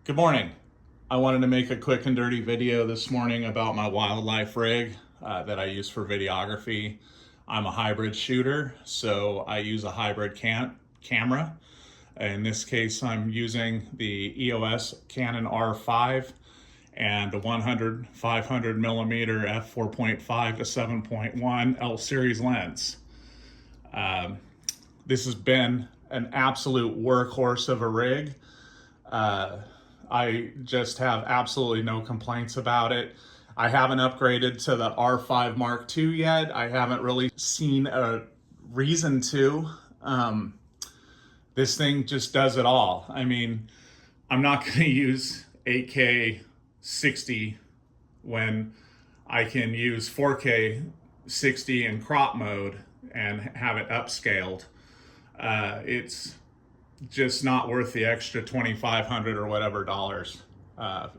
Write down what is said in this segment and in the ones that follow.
Good morning. I wanted to make a quick and dirty video this morning about my wildlife rig that I use for videography. I'm a hybrid shooter, so I use a hybrid camera. In this case, I'm using the EOS Canon R5 and a 500 millimeter f4.5 to 7.1 L series lens. This has been an absolute workhorse of a rig. I just have absolutely no complaints about it. I haven't upgraded to the R5 Mark II yet. I haven't really seen a reason to. This thing just does it all. I mean, I'm not going to use 8K 60 when I can use 4K 60 in crop mode and have it upscaled. It's just not worth the extra $2,500 or whatever dollars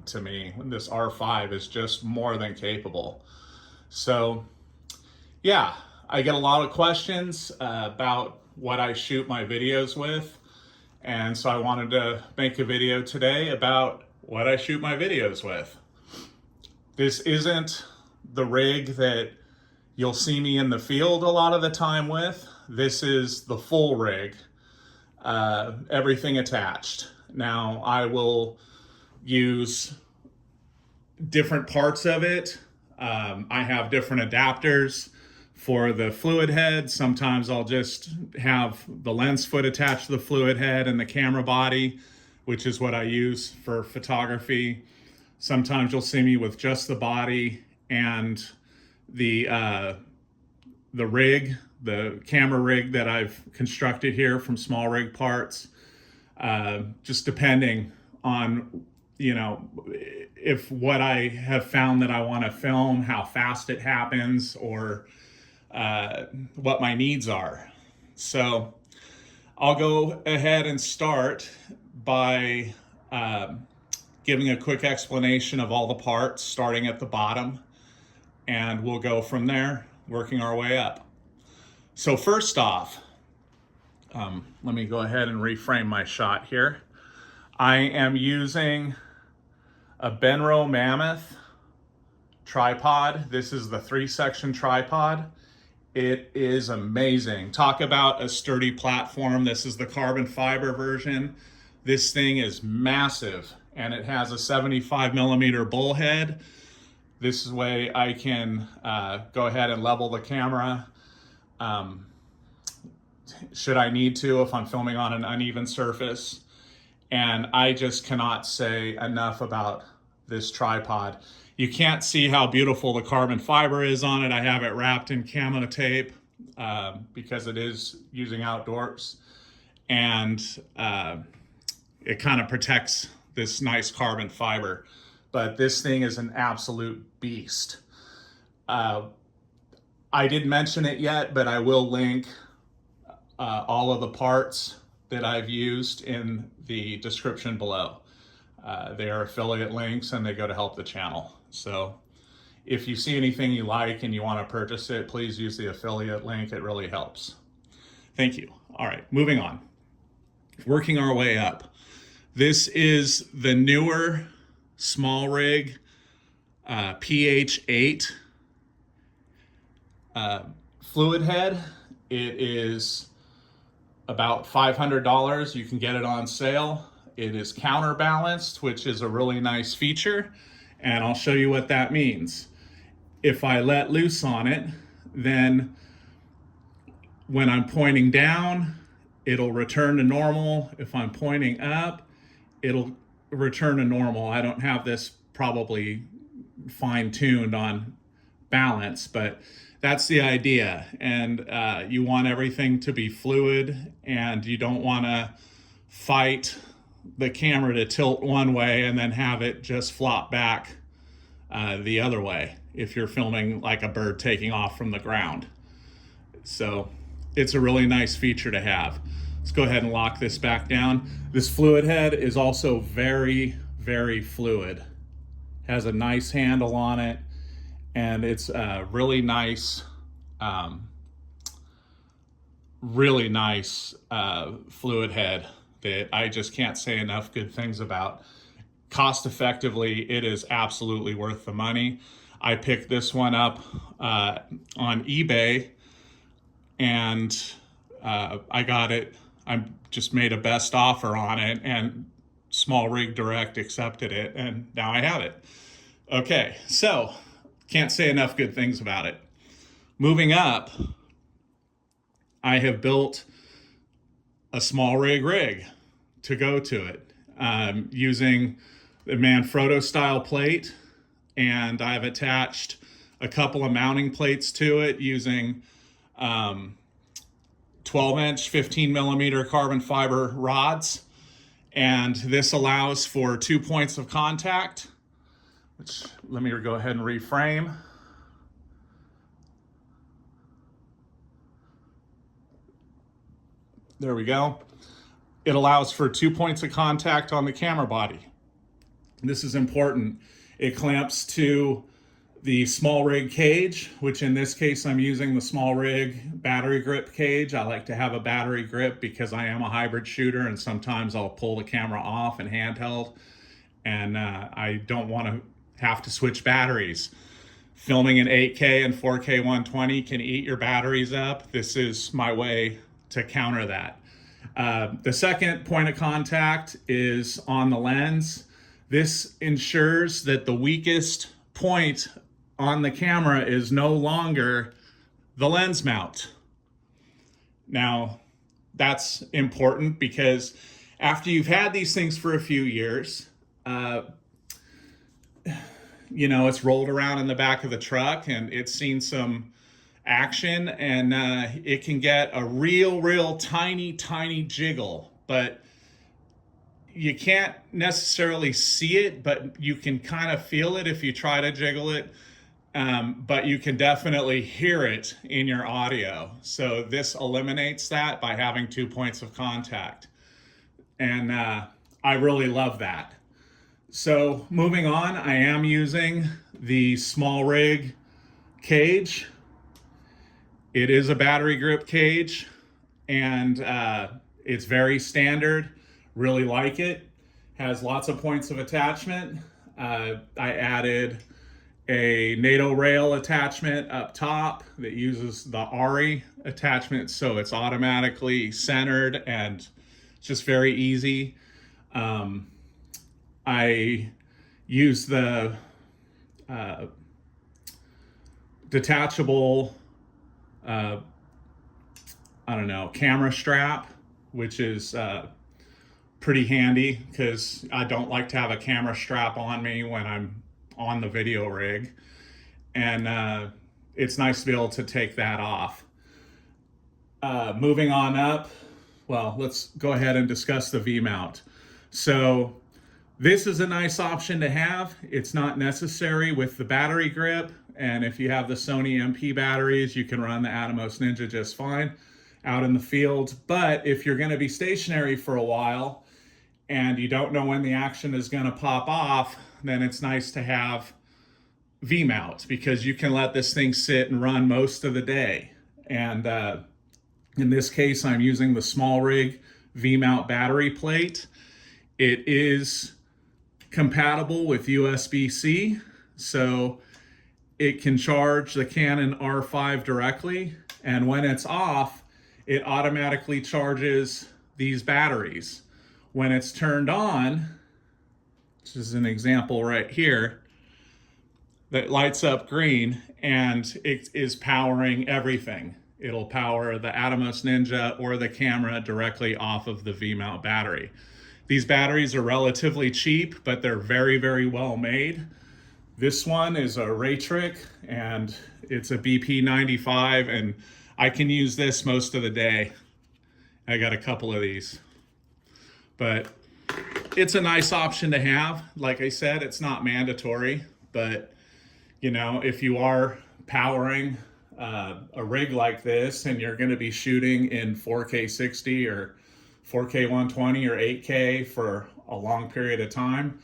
to me. This R5 is just more than capable. So yeah, I get a lot of questions about what I shoot my videos with. And so I wanted to make a video today about what I shoot my videos with. This isn't the rig that you'll see me in the field a lot of the time with. This is the full rig. Everything attached. Now I will use different parts of it. I have different adapters for the fluid head. Sometimes I'll just have the lens foot attached to the fluid head and the camera body, which is what I use for photography. Sometimes you'll see me with just the body and the rig, the camera rig that I've constructed here from Smallrig parts, just depending on, if what I have found that I want to film, how fast it happens, or what my needs are. So I'll go ahead and start by giving a quick explanation of all the parts, starting at the bottom, and we'll go from there, working our way up. So first off, let me go ahead and reframe my shot here. I am using a Benro Mammoth tripod. This is the 3-section tripod. It is amazing. Talk about a sturdy platform. This is the carbon fiber version. This thing is massive, and it has a 75 millimeter bullhead. This way I can go ahead and level the camera should I need to, if I'm filming on an uneven surface. And I just cannot say enough about this tripod. You can't see how beautiful the carbon fiber is on it. I have it wrapped in camo tape because it is using outdoors. And it kind of protects this nice carbon fiber. But this thing is an absolute beast. I didn't mention it yet, but I will link all of the parts that I've used in the description below. They are affiliate links and they go to help the channel. So if you see anything you like and you want to purchase it, please use the affiliate link. It really helps. Thank you. All right, moving on. Working our way up. This is the newer Smallrig PH8 fluid head. It is about $500. You can get it on sale. It is counterbalanced, which is a really nice feature, and I'll show you what that means. If I let loose on it, then when I'm pointing down, it'll return to normal. If I'm pointing up, it'll return to normal. I don't have this probably fine-tuned on balance, but that's the idea. And you want everything to be fluid, and you don't want to fight the camera to tilt one way and then have it just flop back the other way if you're filming like a bird taking off from the ground. So it's a really nice feature to have. Let's go ahead and lock this back down. This fluid head is also very, very fluid. Has a nice handle on it, and it's a really nice fluid head that I just can't say enough good things about. cost effectively, it is absolutely worth the money. I picked this one up on eBay, and I got it. I just made a best offer on it, and Smallrig Direct accepted it, and now I have it. Okay, so can't say enough good things about it. Moving up, I have built a Smallrig rig to go to it, using the Manfrotto style plate, and I've attached a couple of mounting plates to it using 12-inch 15 millimeter carbon fiber rods, and this allows for 2 points of contact, which let me go ahead and reframe. There we go. It allows for 2 points of contact on the camera body. This is important. It clamps to the Smallrig cage, which in this case I'm using the Smallrig battery grip cage. I like to have a battery grip because I am a hybrid shooter, and sometimes I'll pull the camera off and handheld, and I don't want to have to switch batteries. Filming in 8K and 4K 120 can eat your batteries up. This is my way to counter that. The second point of contact is on the lens. This ensures that the weakest point on the camera is no longer the lens mount. Now, that's important because after you've had these things for a few years, you know, it's rolled around in the back of the truck and it's seen some action, and it can get a real tiny jiggle, but you can't necessarily see it, but you can kind of feel it if you try to jiggle it. But you can definitely hear it in your audio. So this eliminates that by having 2 points of contact. And I really love that. So moving on, I am using the Smallrig cage. It is a battery grip cage, and it's very standard. Really like it. Has lots of points of attachment. I added a NATO rail attachment up top that uses the ARRI attachment, so it's automatically centered and just very easy. I use the detachable camera strap, which is pretty handy because I don't like to have a camera strap on me when I'm on the video rig, and it's nice to be able to take that off. Moving on up, well, let's go ahead and discuss the V-mount. So this is a nice option to have. It's not necessary with the battery grip, and if you have the Sony MP batteries, you can run the Atomos Ninja just fine out in the field. But if you're going to be stationary for a while and you don't know when the action is going to pop off, then it's nice to have V-mount because you can let this thing sit and run most of the day. And in this case, I'm using the Smallrig V-mount battery plate. It is compatible with USB-C, so it can charge the Canon R5 directly, and when it's off, it automatically charges these batteries. When it's turned on, this is an example right here, that lights up green and it is powering everything. It'll power the Atomos Ninja or the camera directly off of the V-mount battery. These batteries are relatively cheap, but they're very well made. This one is a Raytrick and it's a BP95, and I can use this most of the day. I got a couple of these, but it's a nice option to have. Like I said, it's not mandatory, but you know, if you are powering a rig like this and you're going to be shooting in 4K 60 or 4K 120 or 8K for a long period of time,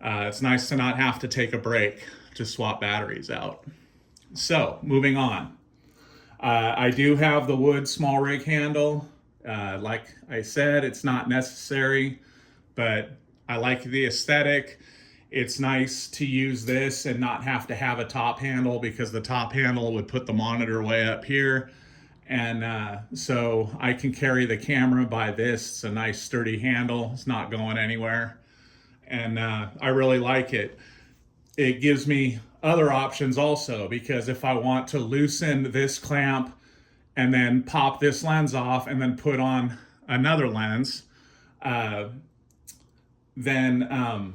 it's nice to not have to take a break to swap batteries out. So moving on, I do have the wood Smallrig handle. Like I said, it's not necessary, but I like the aesthetic. It's nice to use this and not have to have a top handle, because the top handle would put the monitor way up here. And so I can carry the camera by this. It's a nice sturdy handle. It's not going anywhere. And I really like it. It gives me other options also, because if I want to loosen this clamp and then pop this lens off and then put on another lens, then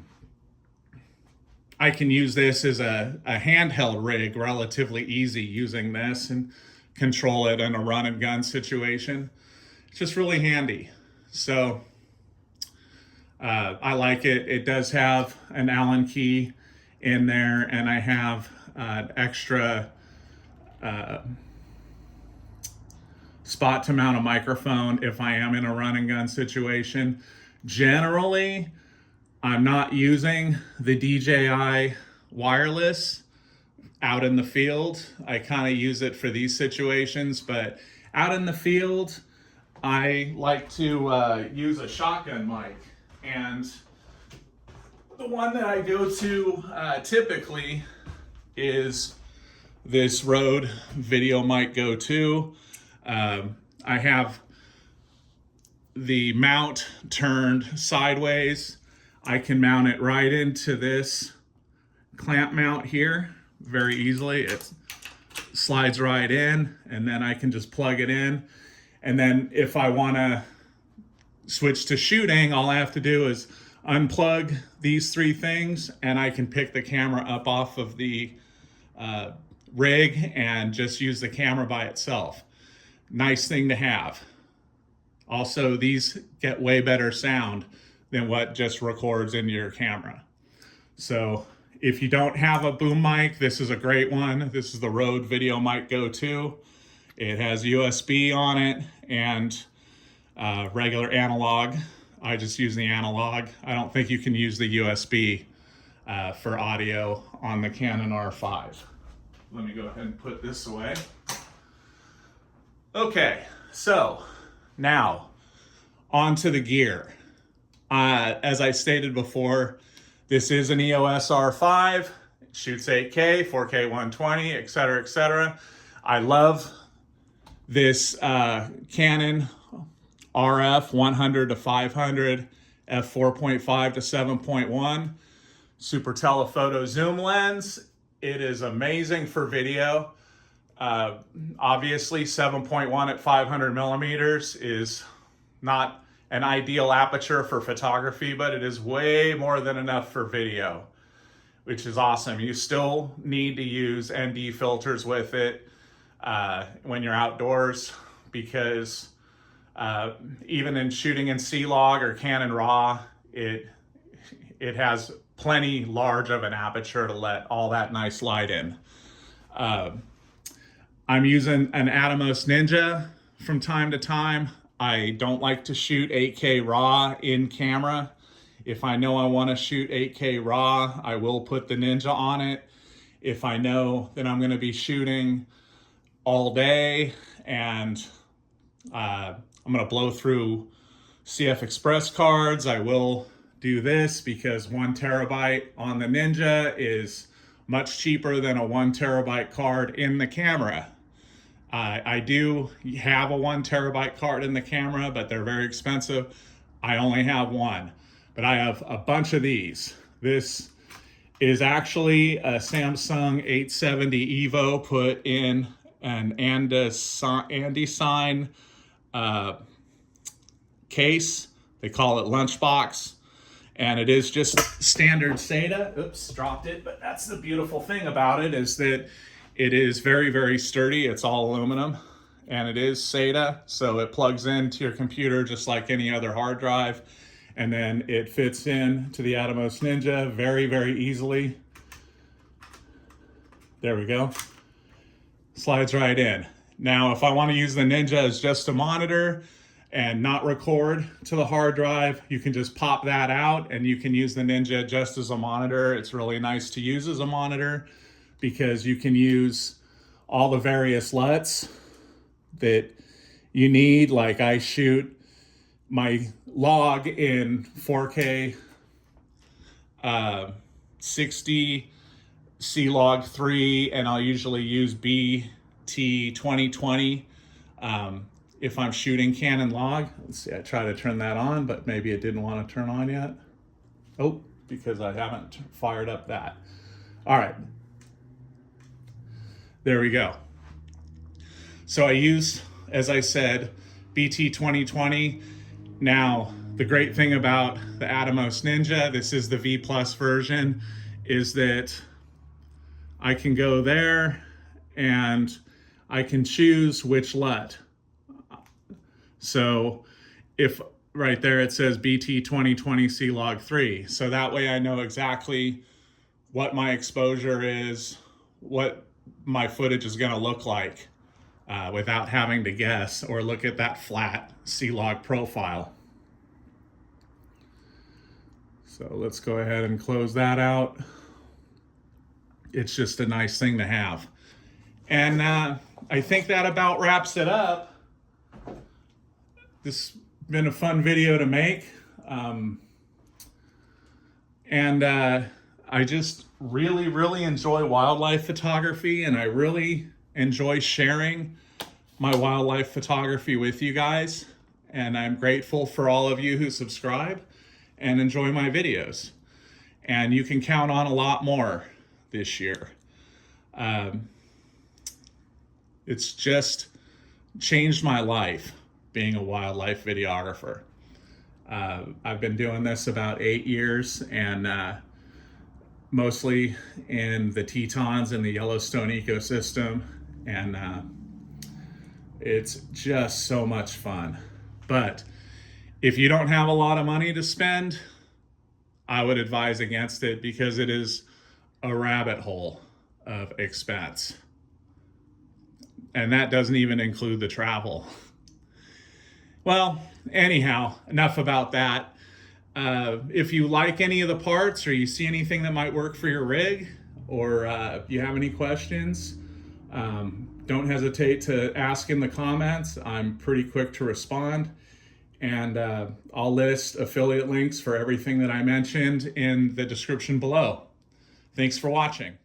I can use this as a handheld rig relatively easy, using this and control it in a run and gun situation. It's just really handy. So I like it. It does have an Allen key in there, and I have an extra spot to mount a microphone if I am in a run and gun situation. Generally, I'm not using the DJI wireless out in the field. I kind of use it for these situations, but out in the field, I like to use a shotgun mic. And the one that I go to typically is this Rode Video Mic Go 2. I have the mount turned sideways. I can mount it right into this clamp mount here very easily. It slides right in, and then I can just plug it in. And then if I want to switch to shooting, all I have to do is unplug these three things, and I can pick the camera up off of the rig and just use the camera by itself. Nice thing to have. Also, these get way better sound than what just records into your camera. So if you don't have a boom mic, this is a great one. This is the Rode Video Mic Go 2. It has USB on it and regular analog. I just use the analog. I don't think you can use the USB for audio on the Canon R5. Let me go ahead and put this away. Okay, so now on to the gear. As I stated before, this is an EOS R5. It shoots 8K, 4K 120, etc., etc. I love this Canon RF 100 to 500 f4.5 to 7.1 super telephoto zoom lens. It is amazing for video. Obviously 7.1 at 500 millimeters is not an ideal aperture for photography, but it is way more than enough for video, which is awesome. You still need to use ND filters with it when you're outdoors, because even in shooting in C-Log or Canon RAW, it has plenty large of an aperture to let all that nice light in. I'm using an Atomos Ninja from time to time. I don't like to shoot 8K RAW in camera. If I know I want to shoot 8K RAW, I will put the Ninja on it. If I know that I'm going to be shooting all day and I'm going to blow through CF Express cards, I will do this, because 1 terabyte on the Ninja is much cheaper than a 1 terabyte card in the camera. I do have a 1 terabyte card in the camera, but they're very expensive. I only have one, but I have a bunch of these. This is actually a Samsung 870 EVO put in an Andysign case. They call it lunchbox, and it is just standard SATA. Oops, dropped it. But that's the beautiful thing about it, is that it is very, very sturdy. It's all aluminum, and it is SATA, so it plugs into your computer just like any other hard drive, and then it fits in to the Atomos Ninja very, very easily. There we go. Slides right in. Now, if I want to use the Ninja as just a monitor and not record to the hard drive, you can just pop that out and you can use the Ninja just as a monitor. It's really nice to use as a monitor, because you can use all the various LUTs that you need. Like, I shoot my log in 4K 60 C-Log 3, and I'll usually use BT 2020 if I'm shooting Canon log. Let's see, I try to turn that on, but maybe it didn't want to turn on yet. Oh, because I haven't fired up that. All right, there we go. So I use, as I said, BT 2020. Now, the great thing about the Atomos Ninja, this is the V Plus version, is that I can go there and I can choose which LUT. So if right there it says BT 2020 C-Log 3, so that way I know exactly what my exposure is, what my footage is going to look like without having to guess or look at that flat C-Log profile. So let's go ahead and close that out. It's just a nice thing to have. And I think that about wraps it up. This has been a fun video to make. I just really enjoy wildlife photography, and I really enjoy sharing my wildlife photography with you guys. And I'm grateful for all of you who subscribe and enjoy my videos. And you can count on a lot more this year. It's just changed my life being a wildlife videographer. I've been doing this about 8 years, and mostly in the Tetons and the Yellowstone ecosystem, and it's just so much fun. But if you don't have a lot of money to spend, I would advise against it, because it is a rabbit hole of expense. And that doesn't even include the travel. Well, anyhow, enough about that. If you like any of the parts, or you see anything that might work for your rig, or you have any questions, don't hesitate to ask in the comments. I'm pretty quick to respond. And I'll list affiliate links for everything that I mentioned in the description below. Thanks for watching.